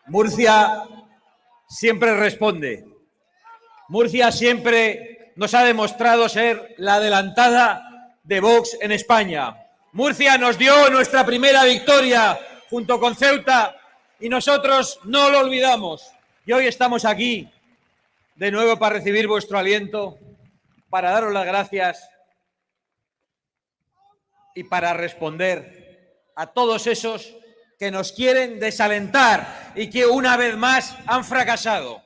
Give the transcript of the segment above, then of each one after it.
Murcia siempre responde. Murcia siempre nos ha demostrado ser la adelantada de Vox en España. Murcia nos dio nuestra primera victoria junto con Ceuta y nosotros no lo olvidamos. Y hoy estamos aquí de nuevo para recibir vuestro aliento, para daros las gracias y para responder a todos esos que nos quieren desalentar y que una vez más han fracasado.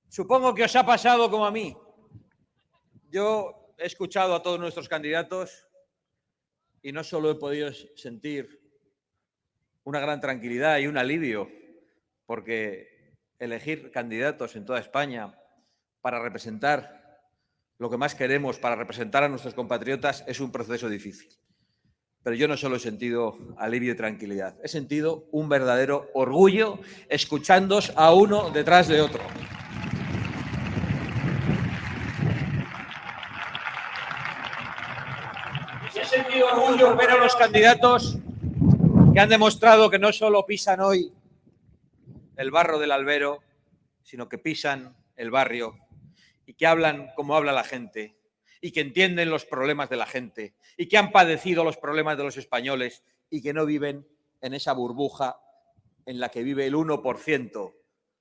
Supongo que os ha pasado como a mí. Yo he escuchado a todos nuestros candidatos y no solo he podido sentir una gran tranquilidad y un alivio, porque elegir candidatos en toda España para representar lo que más queremos, para representar a nuestros compatriotas, es un proceso difícil. Pero yo no solo he sentido alivio y tranquilidad, he sentido un verdadero orgullo escuchándoos a uno detrás de otro. Y he sentido orgullo ver a los candidatos que han demostrado que no solo pisan hoy el barro del Albero, sino que pisan el barrio y que hablan como habla la gente y que entienden los problemas de la gente y que han padecido los problemas de los españoles y que no viven en esa burbuja en la que vive el 1%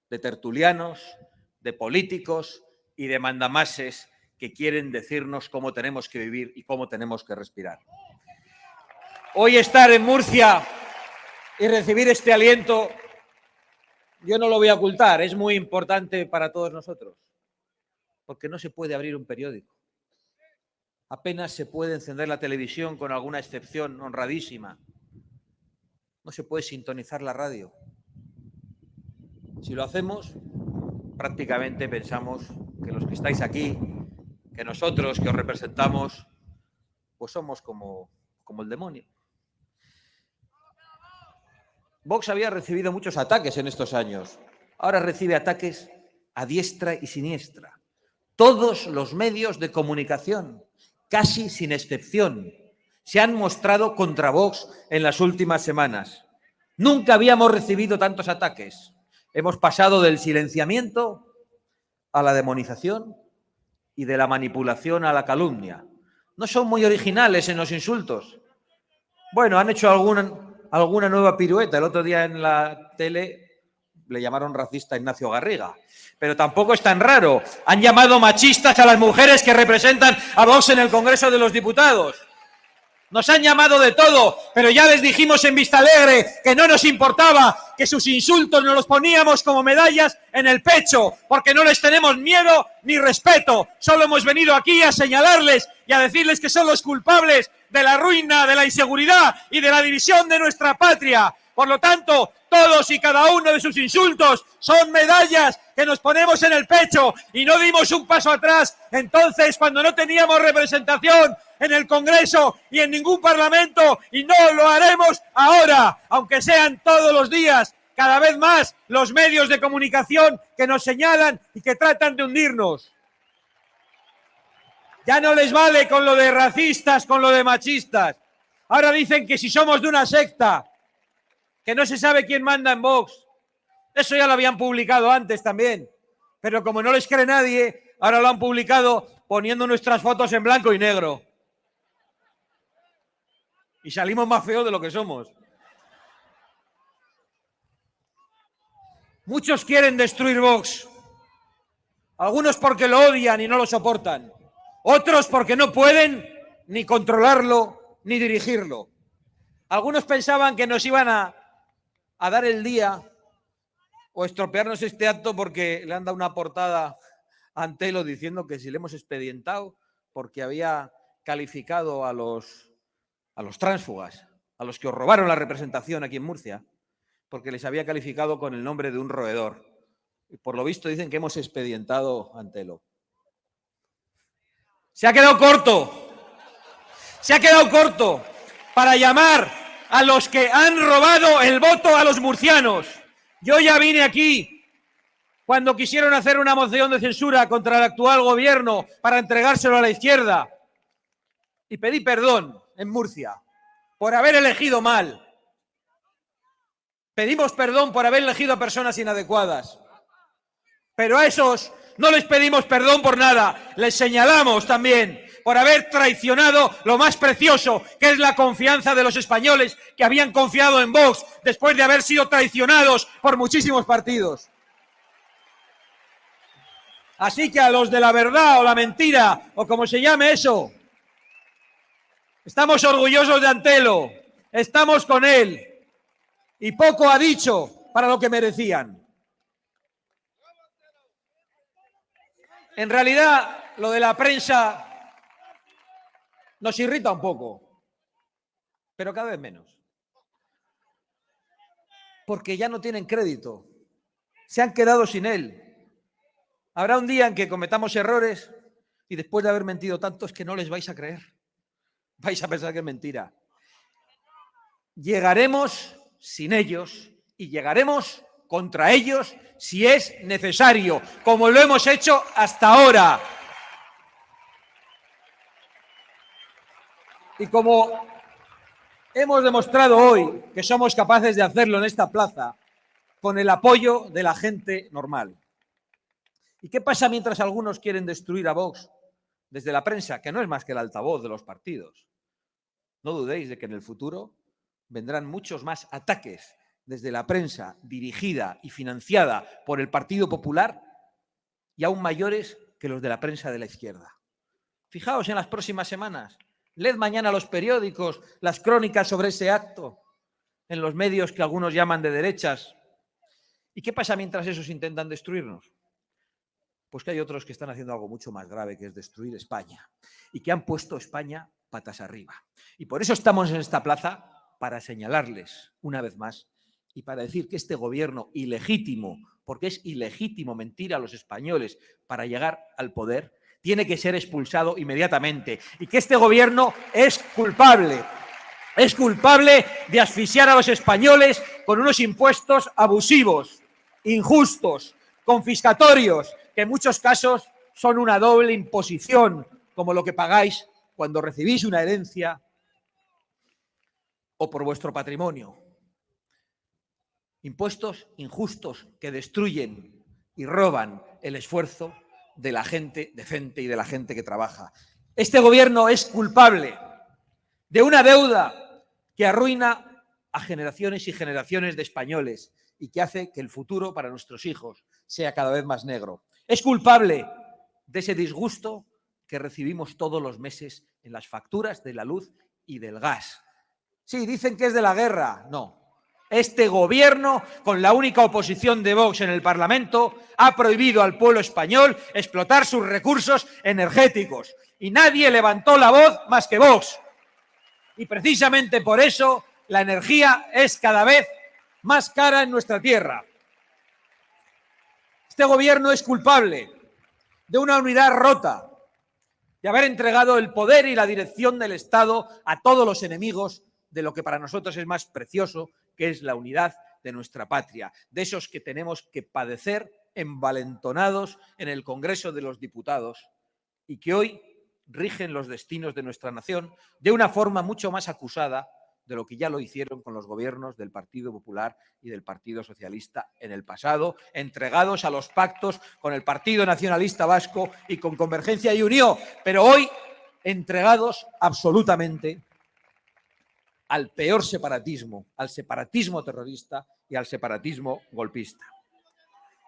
de tertulianos, de políticos y de mandamases que quieren decirnos cómo tenemos que vivir y cómo tenemos que respirar. Hoy estar en Murcia y recibir este aliento, yo no lo voy a ocultar, es muy importante para todos nosotros, porque no se puede abrir un periódico. Apenas se puede encender la televisión, con alguna excepción honradísima. No se puede sintonizar la radio. Si lo hacemos, prácticamente pensamos que los que estáis aquí, que nosotros que os representamos, pues somos como el demonio. Vox había recibido muchos ataques en estos años. Ahora recibe ataques a diestra y siniestra. Todos los medios de comunicación, casi sin excepción, se han mostrado contra Vox en las últimas semanas. Nunca habíamos recibido tantos ataques. Hemos pasado del silenciamiento a la demonización y de la manipulación a la calumnia. No son muy originales en los insultos. Bueno, han hecho alguna nueva pirueta. El otro día en la tele le llamaron racista a Ignacio Garriga. Pero tampoco es tan raro. Han llamado machistas a las mujeres que representan a Vox en el Congreso de los Diputados. Nos han llamado de todo, pero ya les dijimos en Vistalegre que no nos importaba, que sus insultos nos los poníamos como medallas en el pecho, porque no les tenemos miedo ni respeto. Solo hemos venido aquí a señalarles y a decirles que son los culpables de la ruina, de la inseguridad y de la división de nuestra patria. Por lo tanto, todos y cada uno de sus insultos son medallas que nos ponemos en el pecho y no dimos un paso atrás entonces cuando no teníamos representación en el Congreso y en ningún Parlamento, y no lo haremos ahora, aunque sean todos los días, cada vez más, los medios de comunicación que nos señalan y que tratan de hundirnos. Ya no les vale con lo de racistas, con lo de machistas. Ahora dicen que si somos de una secta, que no se sabe quién manda en Vox. Eso ya lo habían publicado antes también. Pero como no les cree nadie, ahora lo han publicado poniendo nuestras fotos en blanco y negro. Y salimos más feos de lo que somos. Muchos quieren destruir Vox. Algunos porque lo odian y no lo soportan. Otros porque no pueden ni controlarlo ni dirigirlo. Algunos pensaban que nos iban a dar el día o estropearnos este acto porque le han dado una portada a Antelo diciendo que si le hemos expedientado porque había calificado a los tránsfugas, a los que os robaron la representación aquí en Murcia, porque les había calificado con el nombre de un roedor. Y por lo visto dicen que hemos expedientado a Antelo. Se ha quedado corto. Se ha quedado corto para llamar a los que han robado el voto a los murcianos. Yo ya vine aquí cuando quisieron hacer una moción de censura contra el actual gobierno para entregárselo a la izquierda y pedí perdón en Murcia por haber elegido mal. Pedimos perdón por haber elegido a personas inadecuadas. Pero a esos no les pedimos perdón por nada. Les señalamos también por haber traicionado lo más precioso, que es la confianza de los españoles que habían confiado en Vox después de haber sido traicionados por muchísimos partidos. Así que a los de la verdad o la mentira, o como se llame eso, estamos orgullosos de Antelo, estamos con él, y poco ha dicho para lo que merecían. En realidad, lo de la prensa nos irrita un poco, pero cada vez menos. Porque ya no tienen crédito, se han quedado sin él. Habrá un día en que cometamos errores y después de haber mentido tanto es que no les vais a creer. Vais a pensar que es mentira. Llegaremos sin ellos y llegaremos contra ellos si es necesario, como lo hemos hecho hasta ahora. Y como hemos demostrado hoy que somos capaces de hacerlo en esta plaza, con el apoyo de la gente normal. ¿Y qué pasa mientras algunos quieren destruir a Vox desde la prensa, que no es más que el altavoz de los partidos? No dudéis de que en el futuro vendrán muchos más ataques desde la prensa dirigida y financiada por el Partido Popular y aún mayores que los de la prensa de la izquierda. Fijaos en las próximas semanas. Leed mañana los periódicos, las crónicas sobre ese acto, en los medios que algunos llaman de derechas. ¿Y qué pasa mientras esos intentan destruirnos? Pues que hay otros que están haciendo algo mucho más grave, que es destruir España, y que han puesto España patas arriba. Y por eso estamos en esta plaza, para señalarles una vez más y para decir que este gobierno ilegítimo, porque es ilegítimo mentir a los españoles para llegar al poder, tiene que ser expulsado inmediatamente, y que este gobierno es culpable de asfixiar a los españoles con unos impuestos abusivos, injustos, confiscatorios, que en muchos casos son una doble imposición, como lo que pagáis cuando recibís una herencia o por vuestro patrimonio. Impuestos injustos que destruyen y roban el esfuerzo de la gente decente y de la gente que trabaja. Este gobierno es culpable de una deuda que arruina a generaciones y generaciones de españoles y que hace que el futuro para nuestros hijos sea cada vez más negro. Es culpable de ese disgusto que recibimos todos los meses en las facturas de la luz y del gas. Sí, dicen que es de la guerra. No. Este gobierno, con la única oposición de Vox en el Parlamento, ha prohibido al pueblo español explotar sus recursos energéticos. Y nadie levantó la voz más que Vox. Y precisamente por eso la energía es cada vez más cara en nuestra tierra. Este gobierno es culpable de una unidad rota, de haber entregado el poder y la dirección del Estado a todos los enemigos de lo que para nosotros es más precioso, que es la unidad de nuestra patria, de esos que tenemos que padecer envalentonados en el Congreso de los Diputados y que hoy rigen los destinos de nuestra nación de una forma mucho más acusada de lo que ya lo hicieron con los gobiernos del Partido Popular y del Partido Socialista en el pasado, entregados a los pactos con el Partido Nacionalista Vasco y con Convergencia y Unió, pero hoy entregados absolutamente al peor separatismo, al separatismo terrorista y al separatismo golpista.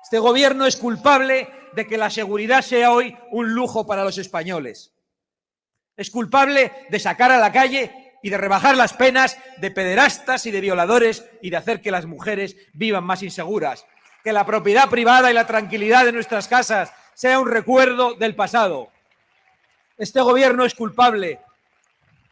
Este gobierno es culpable de que la seguridad sea hoy un lujo para los españoles. Es culpable de sacar a la calle y de rebajar las penas de pederastas y de violadores y de hacer que las mujeres vivan más inseguras. Que la propiedad privada y la tranquilidad de nuestras casas sea un recuerdo del pasado. Este gobierno es culpable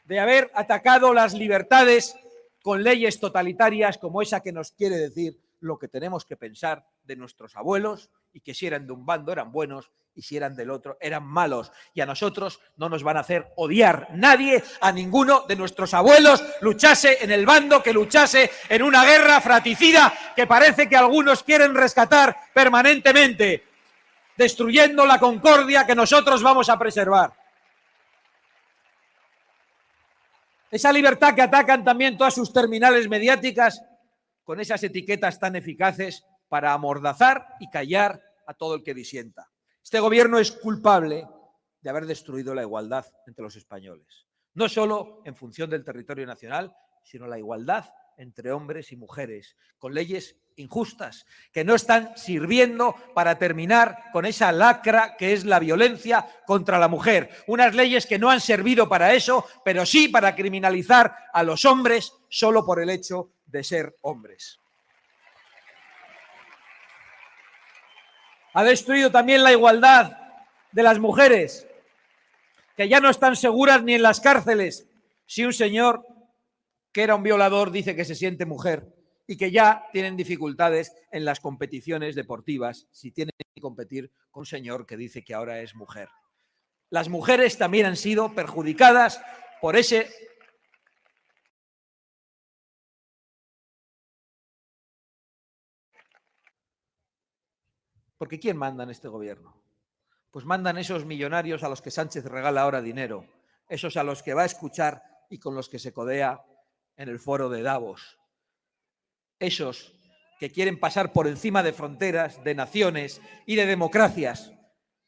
de haber atacado las libertades con leyes totalitarias como esa que nos quiere decir lo que tenemos que pensar de nuestros abuelos y que si eran de un bando eran buenos y si eran del otro eran malos. Y a nosotros no nos van a hacer odiar nadie, a ninguno de nuestros abuelos, luchase en el bando que luchase en una guerra fratricida que parece que algunos quieren rescatar permanentemente, destruyendo la concordia que nosotros vamos a preservar. Esa libertad que atacan también todas sus terminales mediáticas con esas etiquetas tan eficaces para amordazar y callar a todo el que disienta. Este gobierno es culpable de haber destruido la igualdad entre los españoles, no solo en función del territorio nacional, sino la igualdad entre hombres y mujeres, con leyes injustas que no están sirviendo para terminar con esa lacra que es la violencia contra la mujer. Unas leyes que no han servido para eso, pero sí para criminalizar a los hombres solo por el hecho de ser hombres. Ha destruido también la igualdad de las mujeres, que ya no están seguras ni en las cárceles si un señor que era un violador dice que se siente mujer, y que ya tienen dificultades en las competiciones deportivas si tienen que competir con un señor que dice que ahora es mujer. Las mujeres también han sido perjudicadas por ese... Porque ¿quién manda en este gobierno? Pues mandan esos millonarios a los que Sánchez regala ahora dinero, esos a los que va a escuchar y con los que se codea en el foro de Davos. Esos que quieren pasar por encima de fronteras, de naciones y de democracias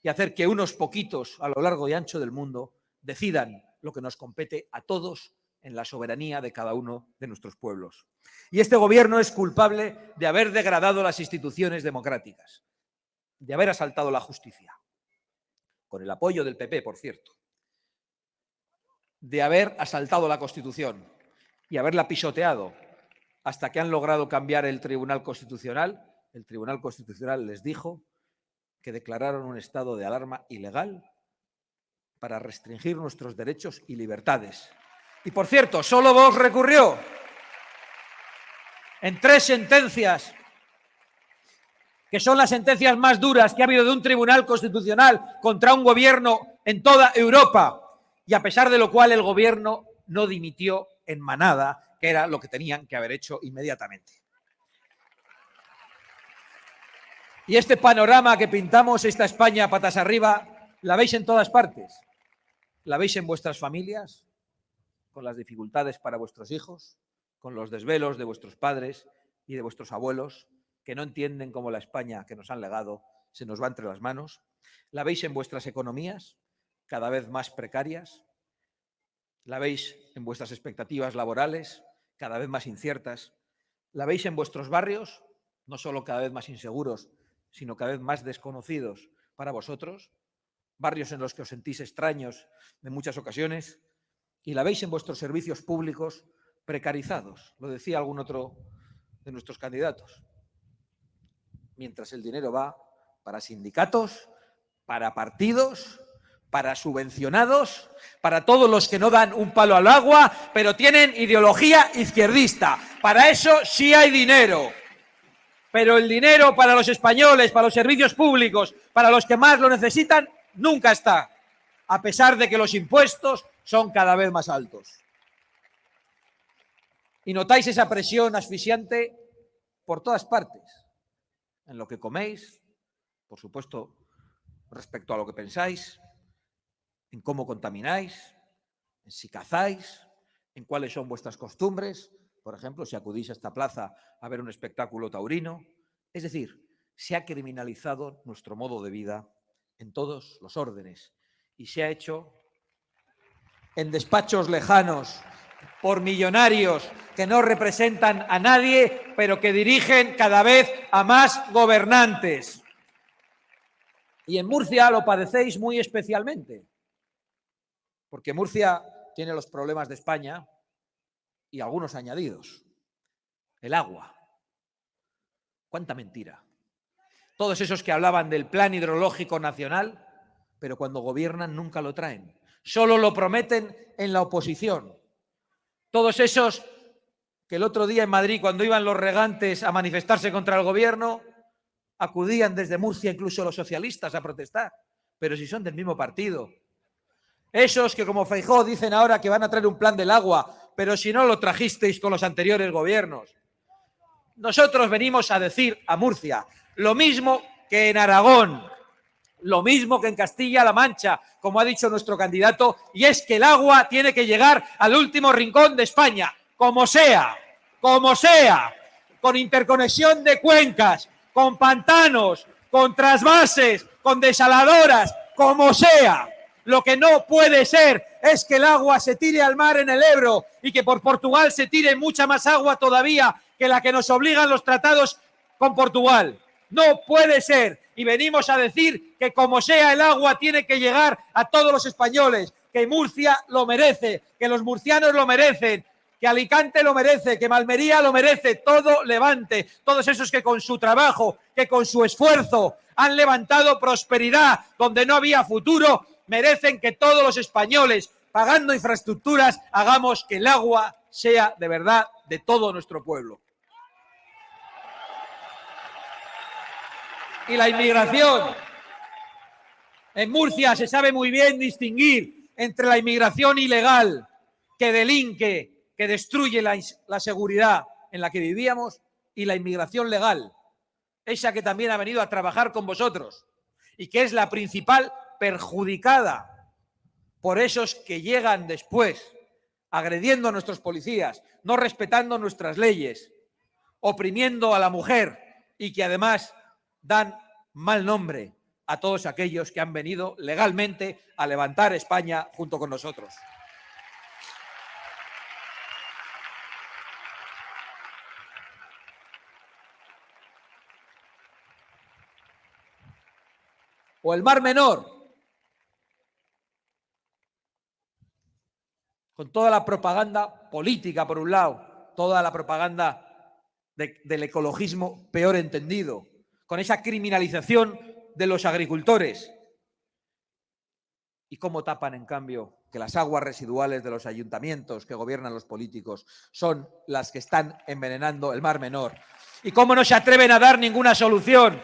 y hacer que unos poquitos a lo largo y ancho del mundo decidan lo que nos compete a todos en la soberanía de cada uno de nuestros pueblos. Y este gobierno es culpable de haber degradado las instituciones democráticas, de haber asaltado la justicia, con el apoyo del PP, por cierto, de haber asaltado la Constitución y haberla pisoteado hasta que han logrado cambiar el Tribunal Constitucional. El Tribunal Constitucional les dijo que declararon un estado de alarma ilegal para restringir nuestros derechos y libertades. Y, por cierto, solo Vox recurrió en 3 sentencias, que son las sentencias más duras que ha habido de un Tribunal Constitucional contra un gobierno en toda Europa, y a pesar de lo cual el gobierno no dimitió en manada, que era lo que tenían que haber hecho inmediatamente. Y este panorama que pintamos, esta España patas arriba, la veis en todas partes. La veis en vuestras familias, con las dificultades para vuestros hijos, con los desvelos de vuestros padres y de vuestros abuelos, que no entienden cómo la España que nos han legado se nos va entre las manos. La veis en vuestras economías, cada vez más precarias. La veis en vuestras expectativas laborales, cada vez más inciertas. La veis en vuestros barrios, no solo cada vez más inseguros, sino cada vez más desconocidos para vosotros, barrios en los que os sentís extraños en muchas ocasiones, y la veis en vuestros servicios públicos precarizados, lo decía algún otro de nuestros candidatos, mientras el dinero va para sindicatos, para partidos, para subvencionados, para todos los que no dan un palo al agua, pero tienen ideología izquierdista. Para eso sí hay dinero. Pero el dinero para los españoles, para los servicios públicos, para los que más lo necesitan, nunca está, a pesar de que los impuestos son cada vez más altos. Y notáis esa presión asfixiante por todas partes, en lo que coméis, por supuesto, respecto a lo que pensáis, en cómo contamináis, en si cazáis, en cuáles son vuestras costumbres, por ejemplo, si acudís a esta plaza a ver un espectáculo taurino. Es decir, se ha criminalizado nuestro modo de vida en todos los órdenes y se ha hecho en despachos lejanos por millonarios que no representan a nadie, pero que dirigen cada vez a más gobernantes. Y en Murcia lo padecéis muy especialmente, porque Murcia tiene los problemas de España y algunos añadidos. El agua. ¡Cuánta mentira! Todos esos que hablaban del Plan Hidrológico Nacional, pero cuando gobiernan nunca lo traen. Solo lo prometen en la oposición. Todos esos que el otro día en Madrid, cuando iban los regantes a manifestarse contra el gobierno, acudían desde Murcia incluso los socialistas a protestar, pero si son del mismo partido. Esos que como Feijóo dicen ahora que van a traer un plan del agua, pero si no lo trajisteis con los anteriores gobiernos. Nosotros venimos a decir a Murcia lo mismo que en Aragón, lo mismo que en Castilla-La Mancha, como ha dicho nuestro candidato, y es que el agua tiene que llegar al último rincón de España, como sea, con interconexión de cuencas, con pantanos, con trasvases, con desaladoras, como sea. Lo que no puede ser es que el agua se tire al mar en el Ebro y que por Portugal se tire mucha más agua todavía que la que nos obligan los tratados con Portugal. No puede ser. Y venimos a decir que como sea el agua tiene que llegar a todos los españoles, que Murcia lo merece, que los murcianos lo merecen, que Alicante lo merece, que Malmería lo merece, todo Levante, todos esos que con su trabajo, que con su esfuerzo han levantado prosperidad donde no había futuro, merecen que todos los españoles, pagando infraestructuras, hagamos que el agua sea de verdad de todo nuestro pueblo. Y la inmigración. En Murcia se sabe muy bien distinguir entre la inmigración ilegal, que delinque, que destruye la seguridad en la que vivíamos, y la inmigración legal, esa que también ha venido a trabajar con vosotros y que es la principal perjudicada por esos que llegan después, agrediendo a nuestros policías, no respetando nuestras leyes, oprimiendo a la mujer y que además dan mal nombre a todos aquellos que han venido legalmente a levantar España junto con nosotros. O el Mar Menor, con toda la propaganda política, por un lado, toda la propaganda del ecologismo peor entendido, con esa criminalización de los agricultores. ¿Y cómo tapan, en cambio, que las aguas residuales de los ayuntamientos que gobiernan los políticos son las que están envenenando el Mar Menor? ¿Y cómo no se atreven a dar ninguna solución?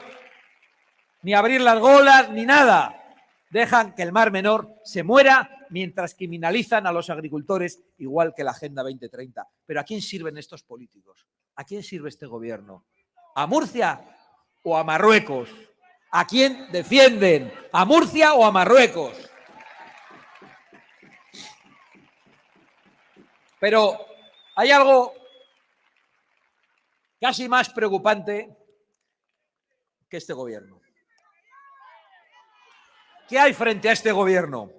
Ni abrir las golas, ni nada. Dejan que el Mar Menor se muera mientras criminalizan a los agricultores, igual que la Agenda 2030. Pero ¿a quién sirven estos políticos? ¿A quién sirve este gobierno? ¿A Murcia o a Marruecos? ¿A quién defienden? ¿A Murcia o a Marruecos? Pero hay algo casi más preocupante que este gobierno. ¿Qué hay frente a este gobierno?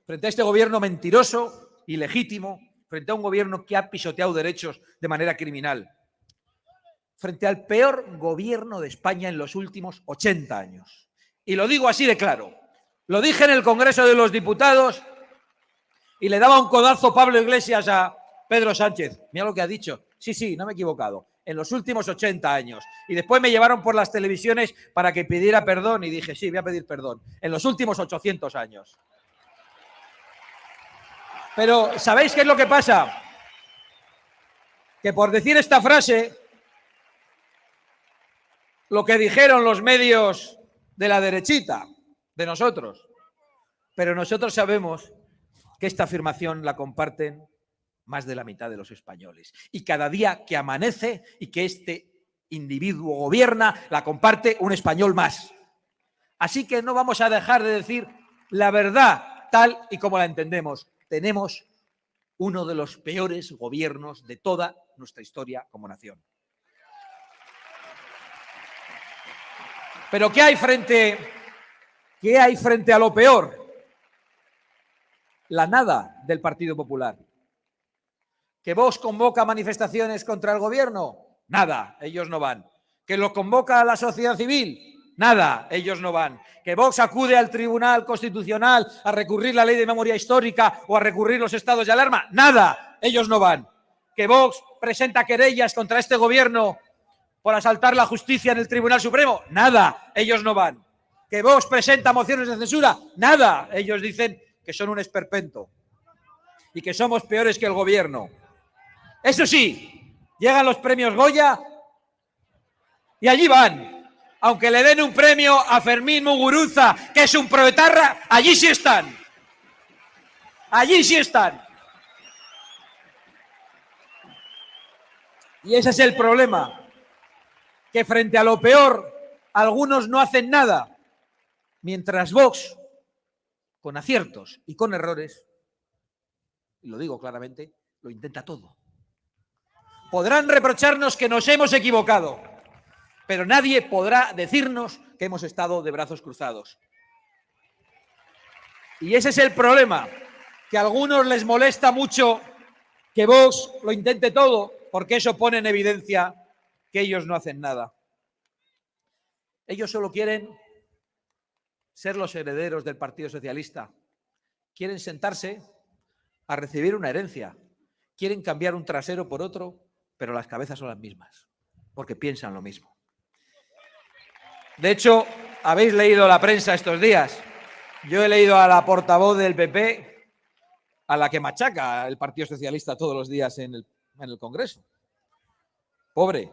Frente a este gobierno mentiroso, ilegítimo, frente a un gobierno que ha pisoteado derechos de manera criminal, frente al peor gobierno de España en los últimos 80 años. Y lo digo así de claro. Lo dije en el Congreso de los Diputados y le daba un codazo Pablo Iglesias a Pedro Sánchez. Mira lo que ha dicho. Sí, no me he equivocado. En los últimos 80 años. Y después me llevaron por las televisiones para que pidiera perdón y dije, sí, voy a pedir perdón. En los últimos 800 años. Pero, ¿sabéis qué es lo que pasa? Que por decir esta frase, lo que dijeron los medios de la derechita, de nosotros, pero nosotros sabemos que esta afirmación la comparten más de la mitad de los españoles. Y cada día que amanece y que este individuo gobierna, la comparte un español más. Así que no vamos a dejar de decir la verdad tal y como la entendemos. Tenemos uno de los peores gobiernos de toda nuestra historia como nación. Pero ¿qué hay frente a lo peor? La nada del Partido Popular. ¿Que Vox convoca manifestaciones contra el gobierno? Nada, ellos no van. ¿Que lo convoca la sociedad civil? Nada, ellos no van. ¿Que Vox acude al Tribunal Constitucional a recurrir la ley de memoria histórica o a recurrir los estados de alarma? Nada, ellos no van. ¿Que Vox presenta querellas contra este gobierno por asaltar la justicia en el Tribunal Supremo? Nada, ellos no van. ¿Que Vox presenta mociones de censura? Nada, ellos dicen que son un esperpento y que somos peores que el gobierno. Eso sí, llegan los premios Goya y allí van. Aunque le den un premio a Fermín Muguruza, que es un proetarra, allí sí están. Allí sí están. Y ese es el problema, que frente a lo peor, algunos no hacen nada, mientras Vox, con aciertos y con errores, y lo digo claramente, lo intenta todo. Podrán reprocharnos que nos hemos equivocado, pero nadie podrá decirnos que hemos estado de brazos cruzados. Y ese es el problema, que a algunos les molesta mucho que Vox lo intente todo, porque eso pone en evidencia que ellos no hacen nada. Ellos solo quieren ser los herederos del Partido Socialista. Quieren sentarse a recibir una herencia. Quieren cambiar un trasero por otro, pero las cabezas son las mismas, porque piensan lo mismo. De hecho, habéis leído la prensa estos días. Yo he leído a la portavoz del PP, a la que machaca el Partido Socialista todos los días en el Congreso. Pobre.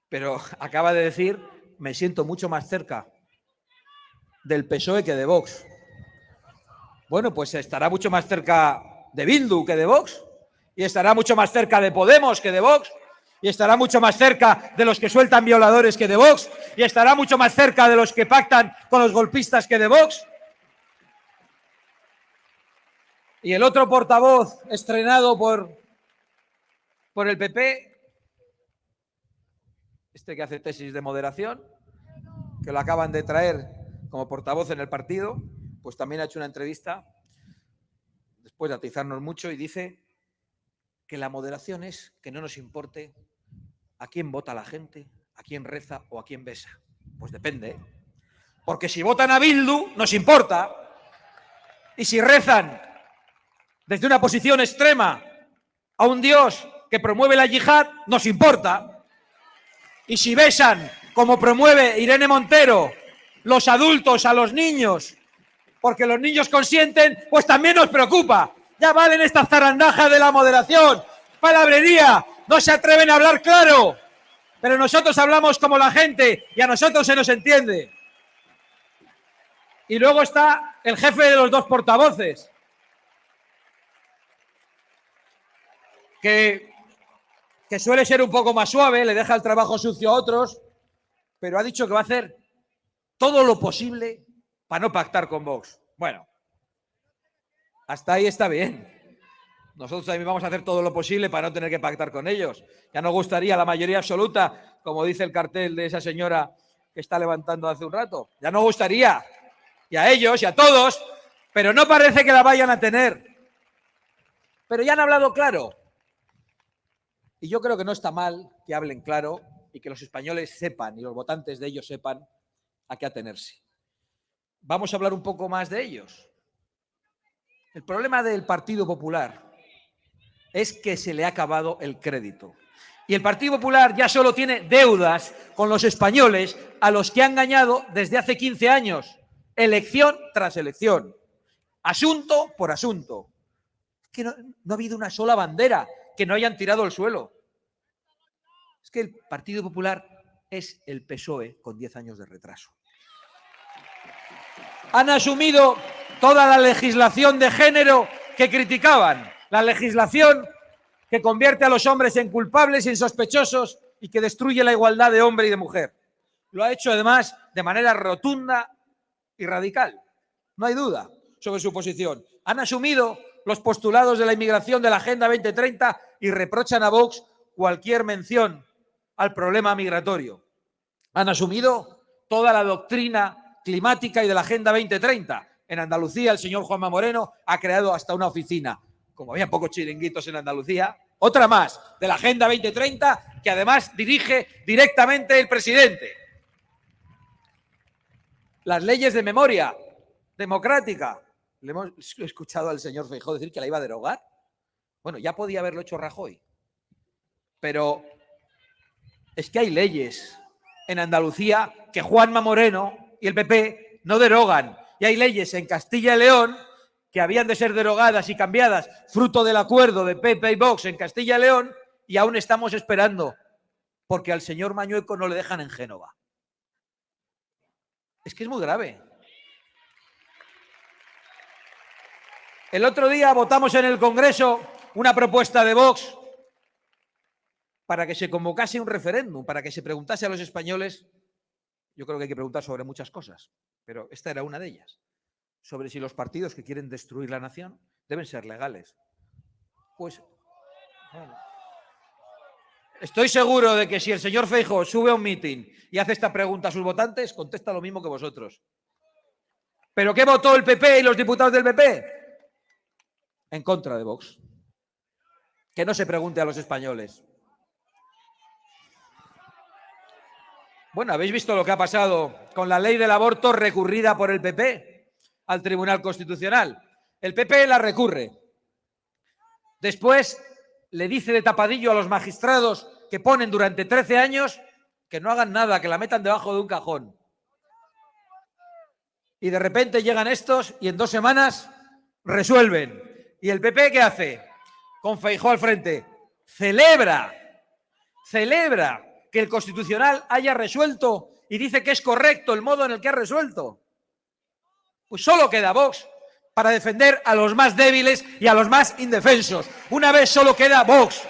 Pero acaba de decir, me siento mucho más cerca del PSOE que de Vox. Bueno, pues estará mucho más cerca de Bildu que de Vox, y estará mucho más cerca de Podemos que de Vox, y estará mucho más cerca de los que sueltan violadores que de Vox, y estará mucho más cerca de los que pactan con los golpistas que de Vox. Y el otro portavoz estrenado por el PP, este que hace tesis de moderación, que lo acaban de traer como portavoz en el partido, pues también ha hecho una entrevista después de atizarnos mucho y dice que la moderación es que no nos importe a quién vota la gente, a quién reza o a quién besa. Pues depende, ¿eh? Porque si votan a Bildu, nos importa. Y si rezan desde una posición extrema a un Dios que promueve la yihad, nos importa. Y si besan, como promueve Irene Montero, los adultos a los niños, porque los niños consienten, pues también nos preocupa. Ya valen estas zarandajas de la moderación, palabrería, no se atreven a hablar claro, pero nosotros hablamos como la gente y a nosotros se nos entiende. Y luego está el jefe de los dos portavoces, que suele ser un poco más suave, le deja el trabajo sucio a otros, pero ha dicho que va a hacer todo lo posible para no pactar con Vox. Bueno, hasta ahí está bien. Nosotros también vamos a hacer todo lo posible para no tener que pactar con ellos. Ya nos gustaría la mayoría absoluta, como dice el cartel de esa señora que está levantando hace un rato. Ya nos gustaría, y a ellos y a todos, pero no parece que la vayan a tener. Pero ya han hablado claro. Y yo creo que no está mal que hablen claro y que los españoles sepan y los votantes de ellos sepan a qué atenerse. Vamos a hablar un poco más de ellos. El problema del Partido Popular es que se le ha acabado el crédito. Y el Partido Popular ya solo tiene deudas con los españoles a los que ha engañado desde hace 15 años, elección tras elección, asunto por asunto. Es que no ha habido una sola bandera que no hayan tirado al suelo. Es que el Partido Popular es el PSOE con 10 años de retraso. Han asumido toda la legislación de género que criticaban, la legislación que convierte a los hombres en culpables y en sospechosos y que destruye la igualdad de hombre y de mujer. Lo ha hecho además de manera rotunda y radical. No hay duda sobre su posición. Han asumido los postulados de la inmigración de la Agenda 2030 y reprochan a Vox cualquier mención al problema migratorio. Han asumido toda la doctrina climática y de la Agenda 2030. En Andalucía, el señor Juanma Moreno ha creado hasta una oficina. Como había pocos chiringuitos en Andalucía, otra más de la Agenda 2030 que además dirige directamente el presidente. Las leyes de memoria democrática. Le hemos escuchado al señor Feijóo decir que la iba a derogar. Bueno, ya podía haberlo hecho Rajoy. Pero es que hay leyes en Andalucía que Juanma Moreno y el PP no derogan. Y hay leyes en Castilla y León que habían de ser derogadas y cambiadas fruto del acuerdo de PP y Vox en Castilla y León y aún estamos esperando porque al señor Mañueco no le dejan en Génova. Es que es muy grave. El otro día votamos en el Congreso una propuesta de Vox para que se convocase un referéndum, para que se preguntase a los españoles, yo creo que hay que preguntar sobre muchas cosas, pero esta era una de ellas, sobre si los partidos que quieren destruir la nación deben ser legales. Pues, bueno, Estoy seguro de que si el señor Feijóo sube a un mitin y hace esta pregunta a sus votantes, contesta lo mismo que vosotros. ¿Pero qué votó el PP y los diputados del PP? En contra de Vox. Que no se pregunte a los españoles. Bueno, ¿habéis visto lo que ha pasado con la ley del aborto recurrida por el PP al Tribunal Constitucional? El PP la recurre. Después le dice de tapadillo a los magistrados que ponen durante 13 años que no hagan nada, que la metan debajo de un cajón. Y de repente llegan estos y en 2 semanas resuelven. ¿Y el PP qué hace? Con Feijóo al frente. Celebra que el Constitucional haya resuelto y dice que es correcto el modo en el que ha resuelto. Pues solo queda Vox para defender a los más débiles y a los más indefensos. Una vez solo queda Vox.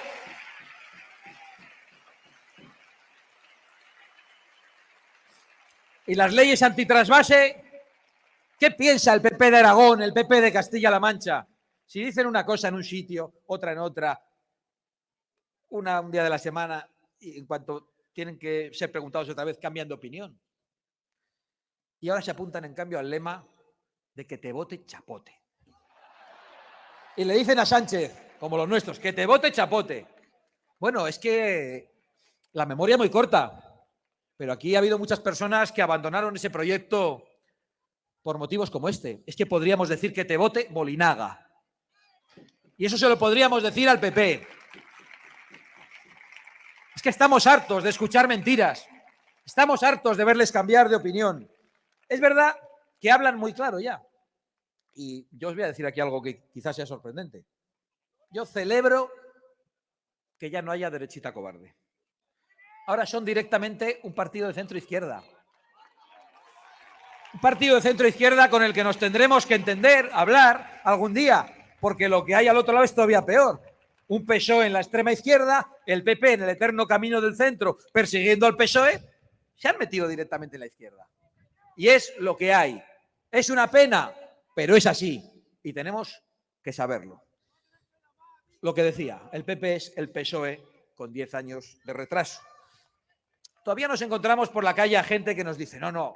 Y las leyes antitrasvase, ¿qué piensa el PP de Aragón, el PP de Castilla-La Mancha? Si dicen una cosa en un sitio, otra en otra, un día de la semana, y en cuanto tienen que ser preguntados otra vez, cambian de opinión. Y ahora se apuntan, en cambio, al lema de que te vote chapote. Y le dicen a Sánchez, como los nuestros, que te vote chapote. Bueno, es que la memoria es muy corta, pero aquí ha habido muchas personas que abandonaron ese proyecto por motivos como este. Es que podríamos decir que te vote Bolinaga. Y eso se lo podríamos decir al PP. Es que estamos hartos de escuchar mentiras. Estamos hartos de verles cambiar de opinión. Es verdad que hablan muy claro ya. Y yo os voy a decir aquí algo que quizás sea sorprendente. Yo celebro que ya no haya derechita cobarde. Ahora son directamente un partido de centro-izquierda. Un partido de centro-izquierda con el que nos tendremos que entender, hablar algún día, porque lo que hay al otro lado es todavía peor. Un PSOE en la extrema izquierda, el PP en el eterno camino del centro persiguiendo al PSOE, se han metido directamente en la izquierda. Y es lo que hay. Es una pena, pero es así. Y tenemos que saberlo. Lo que decía, el PP es el PSOE con 10 años de retraso. Todavía nos encontramos por la calle a gente que nos dice, no,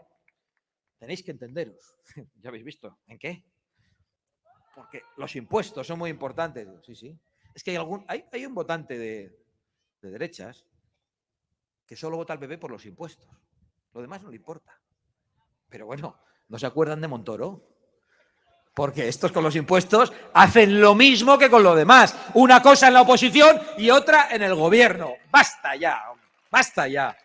tenéis que entenderos. Ya habéis visto, ¿en qué? Porque los impuestos son muy importantes. Sí. Es que hay un votante de derechas que solo vota al PP por los impuestos. Lo demás no le importa. Pero bueno, ¿no se acuerdan de Montoro? Porque estos con los impuestos hacen lo mismo que con lo demás. Una cosa en la oposición y otra en el gobierno. Basta ya, basta ya.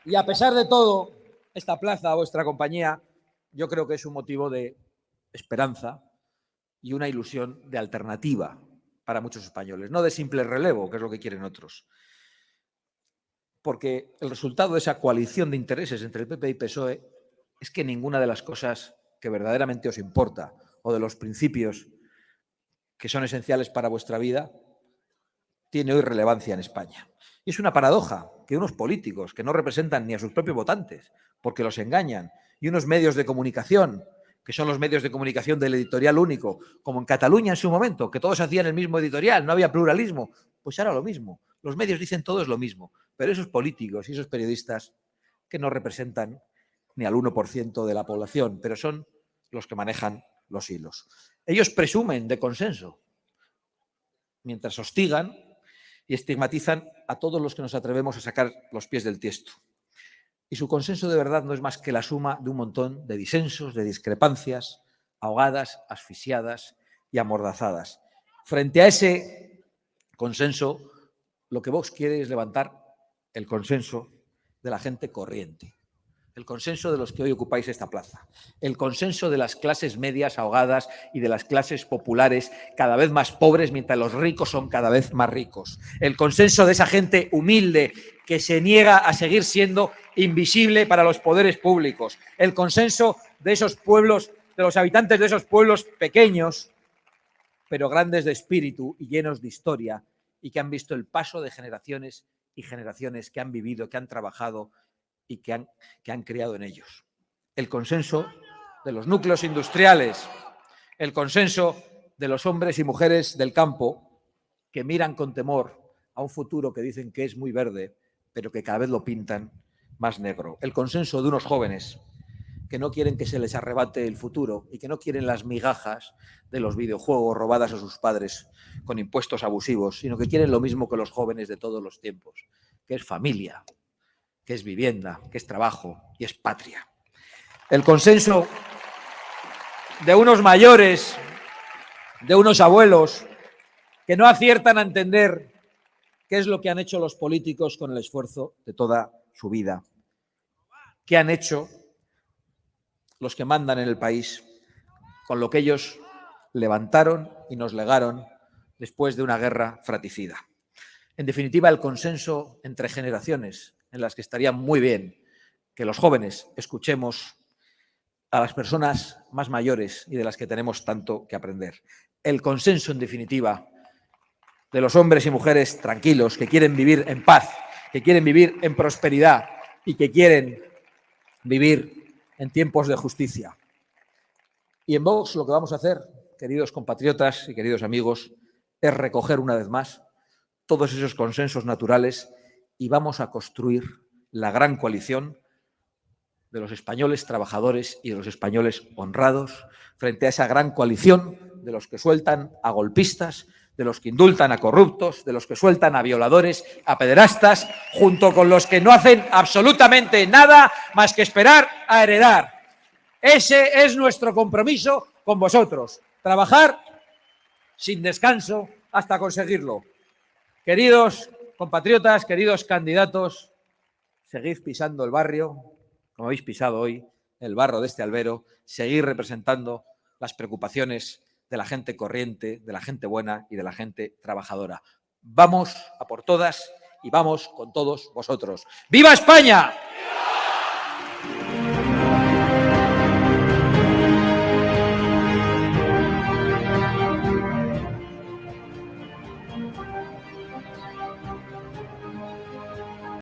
Y a pesar de todo, esta plaza, vuestra compañía, yo creo que es un motivo de esperanza y una ilusión de alternativa para muchos españoles, no de simple relevo, que es lo que quieren otros. Porque el resultado de esa coalición de intereses entre el PP y PSOE es que ninguna de las cosas que verdaderamente os importa o de los principios que son esenciales para vuestra vida tiene hoy relevancia en España. Y es una paradoja que unos políticos que no representan ni a sus propios votantes, porque los engañan, y unos medios de comunicación, que son los medios de comunicación del editorial único, como en Cataluña en su momento, que todos hacían el mismo editorial, no había pluralismo, pues ahora lo mismo. Los medios dicen todos lo mismo, pero esos políticos y esos periodistas que no representan ni al 1% de la población, pero son los que manejan los hilos. Ellos presumen de consenso, mientras hostigan y estigmatizan a todos los que nos atrevemos a sacar los pies del tiesto. Y su consenso de verdad no es más que la suma de un montón de disensos, de discrepancias, ahogadas, asfixiadas y amordazadas. Frente a ese consenso, lo que Vox quiere es levantar el consenso de la gente corriente, el consenso de los que hoy ocupáis esta plaza, el consenso de las clases medias ahogadas y de las clases populares cada vez más pobres mientras los ricos son cada vez más ricos, el consenso de esa gente humilde que se niega a seguir siendo invisible para los poderes públicos, el consenso de esos pueblos, de los habitantes de esos pueblos pequeños, pero grandes de espíritu y llenos de historia y que han visto el paso de generaciones y generaciones que han vivido, que han trabajado y que han creado en ellos. El consenso de los núcleos industriales, el consenso de los hombres y mujeres del campo que miran con temor a un futuro que dicen que es muy verde, pero que cada vez lo pintan más negro. El consenso de unos jóvenes que no quieren que se les arrebate el futuro y que no quieren las migajas de los videojuegos robadas a sus padres con impuestos abusivos, sino que quieren lo mismo que los jóvenes de todos los tiempos, que es familia, que es vivienda, que es trabajo y es patria. El consenso de unos mayores, de unos abuelos, que no aciertan a entender qué es lo que han hecho los políticos con el esfuerzo de toda su vida, qué han hecho los que mandan en el país con lo que ellos levantaron y nos legaron después de una guerra fratricida. En definitiva, el consenso entre generaciones, en las que estaría muy bien que los jóvenes escuchemos a las personas más mayores y de las que tenemos tanto que aprender. El consenso, en definitiva, de los hombres y mujeres tranquilos, que quieren vivir en paz, que quieren vivir en prosperidad y que quieren vivir en tiempos de justicia. Y en Vox lo que vamos a hacer, queridos compatriotas y queridos amigos, es recoger una vez más todos esos consensos naturales y vamos a construir la gran coalición de los españoles trabajadores y de los españoles honrados frente a esa gran coalición de los que sueltan a golpistas, de los que indultan a corruptos, de los que sueltan a violadores, a pederastas, junto con los que no hacen absolutamente nada más que esperar a heredar. Ese es nuestro compromiso con vosotros. Trabajar sin descanso hasta conseguirlo. Queridos compatriotas, queridos candidatos, seguid pisando el barrio, como habéis pisado hoy, el barro de este albero, seguid representando las preocupaciones de la gente corriente, de la gente buena y de la gente trabajadora. Vamos a por todas y vamos con todos vosotros. ¡Viva España! ¡Viva!